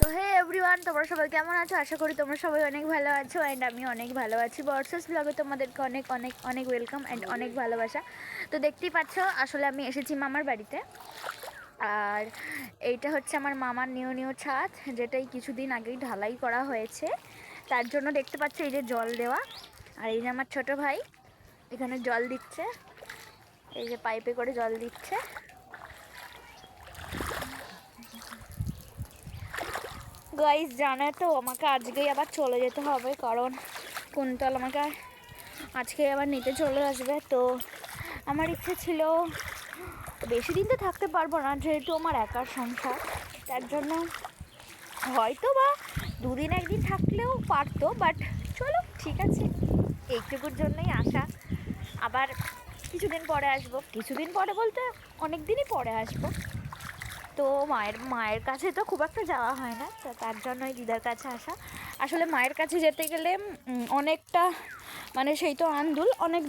তো হে এভরিওয়ান, তোমরা সবাই কেমন আছো? আশা করি তোমরা সবাই অনেক ভালো আছো অ্যান্ড আমি অনেক ভালো আছি। বর্ষাস ব্লগে তোমাদেরকে অনেক অনেক অনেক ওয়েলকাম অ্যান্ড অনেক ভালোবাসা। তো দেখতেই পাচ্ছ, আসলে আমি এসেছি মামার বাড়িতে। আর এইটা হচ্ছে আমার মামার নিউ ছাদ, যেটাই কিছুদিন আগেই ঢালাই করা হয়েছে। তার জন্য দেখতে পাচ্ছ এই যে জল দেওয়া, আর এই যে আমার ছোটো ভাই এখানে জল দিচ্ছে, এই যে পাইপে করে জল দিচ্ছে। গাইস, জানে তো আমাকে আজকেই আবার চলে যেতে হবে, কারণ কুন্তল আমাকে আজকে আবার নিতে চলে আসবে। তো আমার ইচ্ছে ছিল, বেশি দিন তো থাকতে পারবো না যেহেতু আমার একার সংসার, তার জন্য হয়তো বা দুদিন একদিন থাকলেও পারতো, বাট চলো ঠিক আছে, এইটুকুর জন্যই আসা। আবার কিছুদিন পরে আসবো, কিছুদিন পরে বলতে অনেক দিনই পরে আসবো। তো মায়ের কাছে তো খুব একটা যাওয়া হয় না, তো তার জন্যই দিদার কাছে আসা। আসলে মায়ের কাছে যেতে গেলে অনেকটা, মানে সেই তো আন্দুল, অনেক